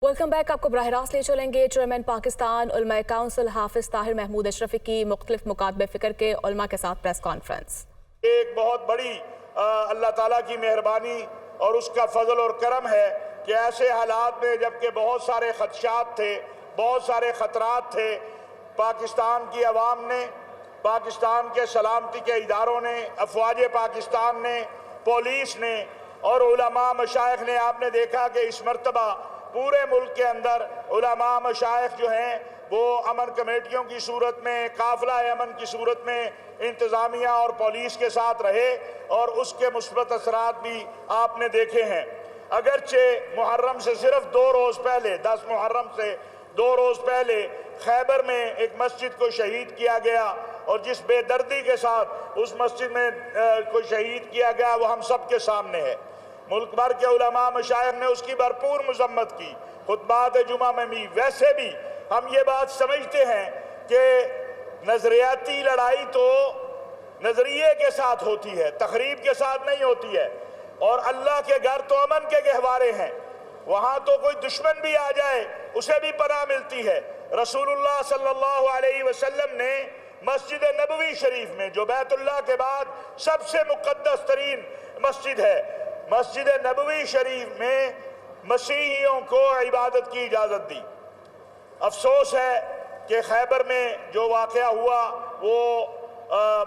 Welcome back. आपको बराह रास्त ले चलेंगे चेयरमैन पाकिस्तान उलमा काउंसिल हाफिज ताहिर महमूद अशरफी की मुख्तलिफ मुकातबे फ़िक्र के उलमा के साथ प्रेस कॉन्फ्रेंस। एक बहुत बड़ी अल्लाह ताला की मेहरबानी और उसका फजल और करम है कि ऐसे हालात में जबकि बहुत सारे खदशात थे, बहुत सारे ख़तरात थे, पाकिस्तान की अवाम ने, पाकिस्तान के सलामती के इदारों ने, अफवाज पाकिस्तान ने, पुलिस ने और उलमा मशाइख ने, आपने देखा कि इस मरतबा पूरे मुल्क के अंदर उलमा मशाइख जो हैं वो अमन कमेटियों की सूरत में, काफिला अमन की सूरत में इंतज़ामिया और पुलिस के साथ रहे और उसके मुस्बत असरात भी आपने देखे हैं। अगरचे मुहर्रम से सिर्फ 2 रोज़ पहले, 10 मुहर्रम से 2 रोज़ पहले खैबर में एक मस्जिद को शहीद किया गया और जिस बेदर्दी के साथ उस मस्जिद में को शहीद किया गया वो हम सब के सामने है। मुल्क भर के उलमा मशाइख ने उसकी भरपूर मजम्मत की, खुतबात जुमा में भी। वैसे भी हम ये बात समझते हैं कि नजरियाती लड़ाई तो नजरिए के साथ होती है, तकरीब के साथ नहीं होती है। और अल्लाह के घर तो अमन के गहवारे हैं, वहाँ तो कोई दुश्मन भी आ जाए उसे भी पनाह मिलती है। रसूलुल्लाह सल्लल्लाहु अलैहि वसल्लम ने मस्जिद नबवी शरीफ में, जो बैतुल्लाह के बाद सबसे मुक़द्दस तरीन मस्जिद है, मस्जिद नबवी शरीफ में मसीहियों को इबादत की इजाज़त दी। अफसोस है कि खैबर में जो वाक़या हुआ वो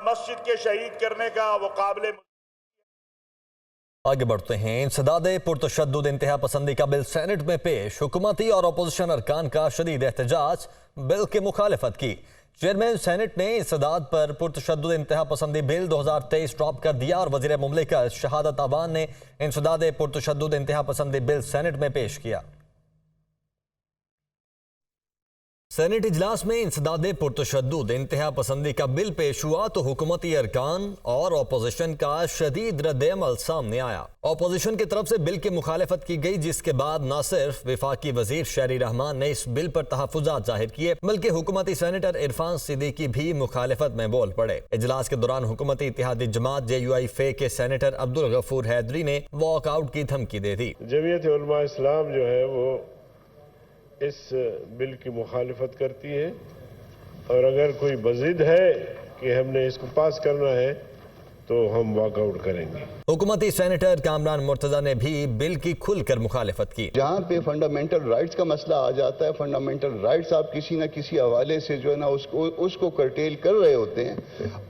मस्जिद के शहीद करने का वो काबिल। आगे बढ़ते हैं। इंसदाद पुरतशद्दुद इंतहा पसंदी का बिल सेनेट में पेश, हुकूमती और अपोजिशन अरकान का शदीद एहतजाज, बिल की मुखालिफत की। चेयरमैन सेनेट ने इंसदाद पर पुरतशद्दुद इंतहा पसंदी बिल 2023 ड्रॉप कर दिया और वज़ीर मुमलिकत शहादत अवान ने इंसदाद पुरतशद्दुद इंतहा पसंदी बिल सेनेट में पेश किया। सेनेट इजलास में इंसदाद पुरतशद्दुद इंतहा पसंदी का बिल पेश हुआ तो हुकूमती अरकान और अपोजिशन का शदीद रद्द-ए-अमल सामने आया। अपोजिशन की तरफ से बिल की मुखालिफत की गई, जिसके बाद न सिर्फ वफाकी वजीर शहरी रहमान ने इस बिल पर तहफ़्फ़ुज़ात जाहिर किए बल्कि हुकूमती सेनेटर इरफान सिद्दीकी भी मुखालिफत में बोल पड़े। इजलास के दौरान हुकूमती इत्तेहादी जमात JUI-FE के सेनेटर अब्दुल गफूर हैदरी ने वॉकआउट की धमकी दे दी। जमीयत उलमा इस्लाम जो है वो इस बिल की मुखालिफत करती है और अगर कोई मज़ीद है कि हमने इसको पास करना है तो हम वॉकआउट करेंगे। हुकूमती सेनेटर कामरान मुर्तजा ने भी बिल की खुलकर मुखालिफत की। जहाँ पे फंडामेंटल राइट्स का मसला आ जाता है, फंडामेंटल राइट्स आप किसी न किसी हवाले से जो है ना उसको कर्टेल कर रहे होते हैं।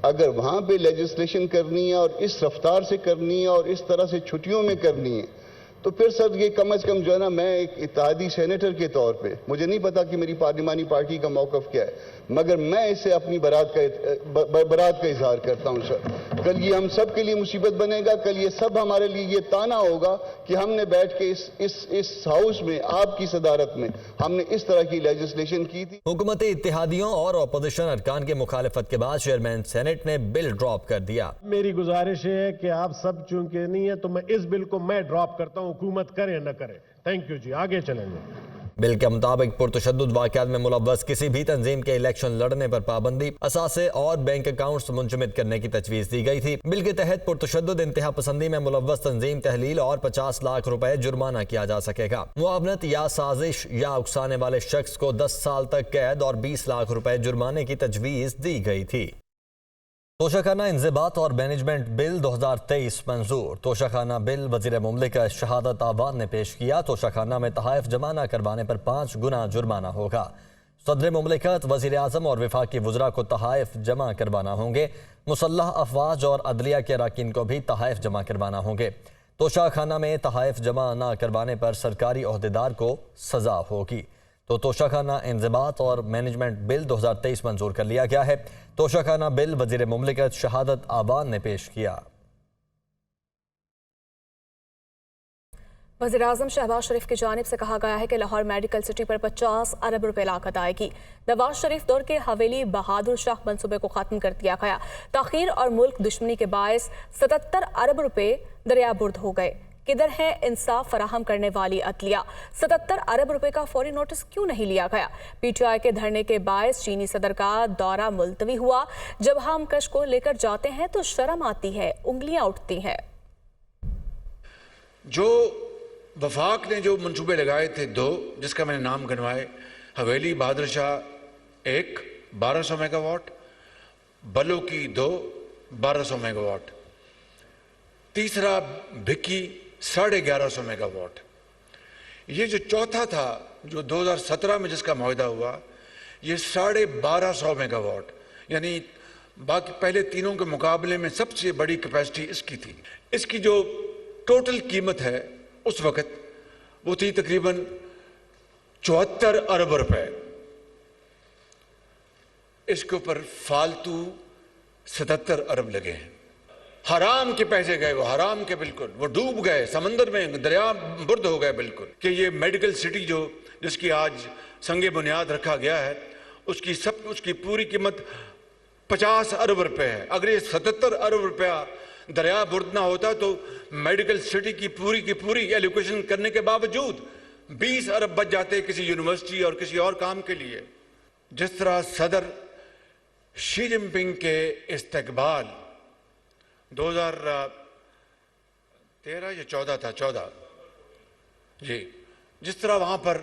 अगर वहाँ पे लेजिस्लेशन करनी है और इस रफ्तार से करनी है और इस तरह से छुट्टियों में करनी है तो फिर सर ये कम से कम जो है ना, मैं एक इत्तेहादी सेनेटर के तौर पे, मुझे नहीं पता कि मेरी पार्लिमानी पार्टी का मौक़िफ़ क्या है, मगर मैं इससे अपनी बरात का इजहार करता हूँ सर। कल ये हम सब के लिए मुसीबत बनेगा, कल ये सब हमारे लिए ये ताना होगा कि हमने बैठ के इस हाउस में आपकी सदारत में हमने इस तरह की लेजिस्लेशन की थी। हुकूमती इत्तेहादियों और अपोजिशन अरकान के मुखालिफत के बाद चेयरमैन सेनेट ने बिल ड्रॉप कर दिया। मेरी गुजारिश है कि आप सब चूंकि नहीं है तो मैं इस बिल को मैं ड्रॉप करता हूँ, हुकूमत करे न करे। थैंक यू जी, आगे चलेंगे। बिल के मुताबिक पुरतशद्दुद वाक़यात में मुलव्वस किसी भी तंजीम के इलेक्शन लड़ने पर पाबंदी, असासे और बैंक अकाउंट्स मुंजमद करने की तजवीज़ दी गई थी। बिल के तहत पुरतशद्दुद इंतहा पसंदी में मुलव्वस तंजीम, तहलील और 50 लाख रुपए जुर्माना किया जा सकेगा। मुआवनत या साजिश या उकसाने वाले शख्स को 10 साल तक कैद और 20 लाख रुपए जुर्माने की तजवीज़ दी गई थी। तोशाखाना इंज़िबात और मैनेजमेंट बिल 2023 मंजूर। तोशाखाना बिल वज़ीर मुमलिकत शहादत अवान ने पेश किया। तोशाखाना में तहाइफ जमा न करवाने पर 5 गुना जुर्माना होगा। सदर मुमलिकत, वज़ीर आज़म और वफाकी वज़रा को तहाइफ जमा करवाना होंगे। मुसल्लह अफवाज और अदलिया के अराकीन को भी तहाइफ जमा करवाना होंगे। तोशाखाना में तहाइफ जमा न करवाने पर सरकारी ओहदेदार को सज़ा होगी। तो तोशाखाना इंज़िबात और मैनेजमेंट बिल 2023 मंजूर कर लिया गया है। तोशाखाना बिल वज़ीर मुमलिकत शहादत अवान ने पेश किया। वज़ीर-ए-आज़म शहबाज शरीफ की जानिब से कहा गया है कि लाहौर मेडिकल सिटी पर 50 अरब रुपए लागत आएगी। नवाज शरीफ दौर के हवेली बहादुर शाह मंसूबे को खत्म कर दिया गया। ताखीर और मुल्क दुश्मनी के बायस 77 अरब रुपए दरियाबुर्द हो गए। किधर है इंसाफ फराहम करने वाली अदलिया? 77 अरब रुपए का फौरी नोटिस क्यों नहीं लिया गया? PTI के धरने के बायस चीनी सदर का दौरा मुलतवी हुआ। जब हम कश को लेकर जाते हैं तो शर्म आती है, उंगलियां उठती हैं। जो वफाक ने जो मंसूबे लगाए थे 2, जिसका मैंने नाम गिनवाए, हवेली बहादुर शाह 1 1200 मेगावाट, बलो की 2 1200 मेगावाट, तीसरा भिक्की 1150 मेगावाट। ये जो चौथा था जो 2017 में जिसका मुआहदा हुआ, ये 1250 मेगावाट, यानी बाकी पहले तीनों के मुकाबले में सबसे बड़ी कैपेसिटी इसकी थी। इसकी जो टोटल कीमत है उस वक्त वो थी तकरीबन 74 अरब रुपए। इसके ऊपर फालतू 77 अरब लगे हैं। हराम के पैसे गए, वो हराम के, बिल्कुल वो डूब गए समंदर में, दरिया बुर्द हो गए बिल्कुल। कि ये मेडिकल सिटी जो जिसकी आज संगे बुनियाद रखा गया है, उसकी पूरी कीमत 50 अरब रुपए है। अगर ये 77 अरब रुपया दरिया बुर्द ना होता तो मेडिकल सिटी की पूरी एलोकेशन करने के बावजूद 20 अरब बच जाते किसी यूनिवर्सिटी और किसी और काम के लिए। जिस तरह सदर शी जिनपिंग के इस्तकबाल 2013 या 14 था, 14 जी, जिस तरह वहां पर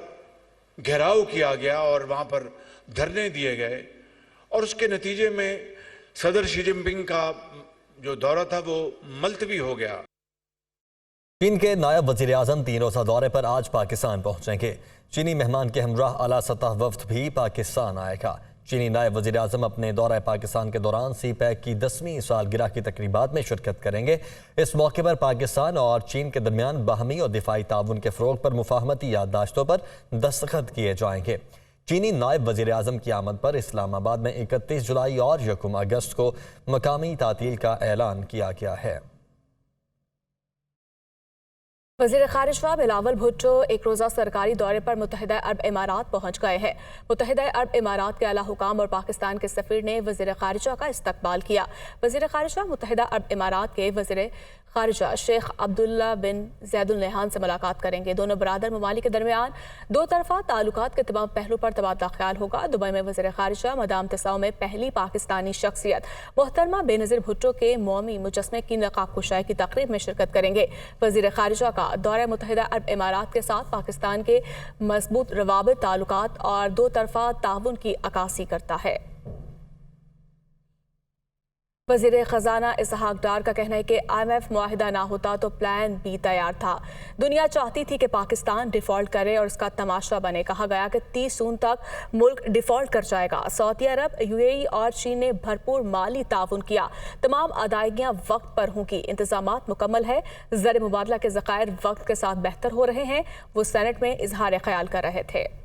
घेराव किया गया और वहां पर धरने दिए गए और उसके नतीजे में सदर शी जिनपिंग का जो दौरा था वो मुलतवी हो गया। चीन के नायब वजीर आजम 3 रोज़ा दौरे पर आज पाकिस्तान पहुंचेंगे। चीनी मेहमान के हमराह आला सतह वफ्द भी पाकिस्तान आएगा। चीनी नायब वजीर आजम अपने दौरा पाकिस्तान के दौरान CPEC की 10वीं सालगिरह की तकरीबात में शिरकत करेंगे। इस मौके पर पाकिस्तान और चीन के दरमियान बाहमी और दिफाई ताउन के फ़रोग पर मुफाहमती याददाश्तों पर दस्तखत किए जाएंगे। चीनी नायब वजीर आजम की आमद पर इस्लामाबाद में 31 जुलाई और 1 अगस्त को मकामी तातील का ऐलान किया गया है। वज़ीर ख़ारिजा बिलावल भुट्टो 1 रोज़ा सरकारी दौरे पर मुत्तहिदा अरब इमारात पहुँच गए हैं। मुत्तहिदा अरब इमारात के आला हुकाम और पाकिस्तान के सफ़ीर ने वज़ीर ख़ारिजा का इस्तकबाल किया। वज़ीर ख़ारिजा मुत्तहिदा अरब इमारात के वज़ीर ख़ारिजा शेख अब्दुल्ला बिन ज़ैद अल नहयान से मुलाकात करेंगे। दोनों बरादर ममालिक के दरमियान 2 तरफ़ा ताल्लुकात के तमाम पहलू पर तबादला ख्याल होगा। दुबई में वज़ीर ख़ारिजा मदाम तसाव में पहली पाकिस्तानी शख्सियत मोहतरमा बेनज़ीर भुट्टो के मौमी मुजस्मे की नक़ाब कुशाई की तक़रीब में शिरकत करेंगे। वज़ीर ख़ारिजा का दौरा मुत्तहिदा अरब इमारात के साथ पाकिस्तान के मजबूत रवाबित, ताल्लुकात और 2 तरफ़ा ताउन की अक्कासी करता है। वज़ीर ख़जाना इसहाक डार का कहना है कि IMF मुआहिदा ना होता तो प्लान B तैयार था। दुनिया चाहती थी कि पाकिस्तान डिफ़ॉल्ट करे और उसका तमाशा बने। कहा गया कि 30 जून तक मुल्क डिफ़ॉल्ट कर जाएगा। सऊदी अरब, UAE और चीन ने भरपूर माली ताउन किया। तमाम अदायगियाँ वक्त पर होंगी। इंतज़ामात मुकम्मल है। ज़र मुबादला के ज़खायर वक्त के साथ बेहतर हो रहे हैं। वो सेनेट में इजहार ख्याल कर रहे थे।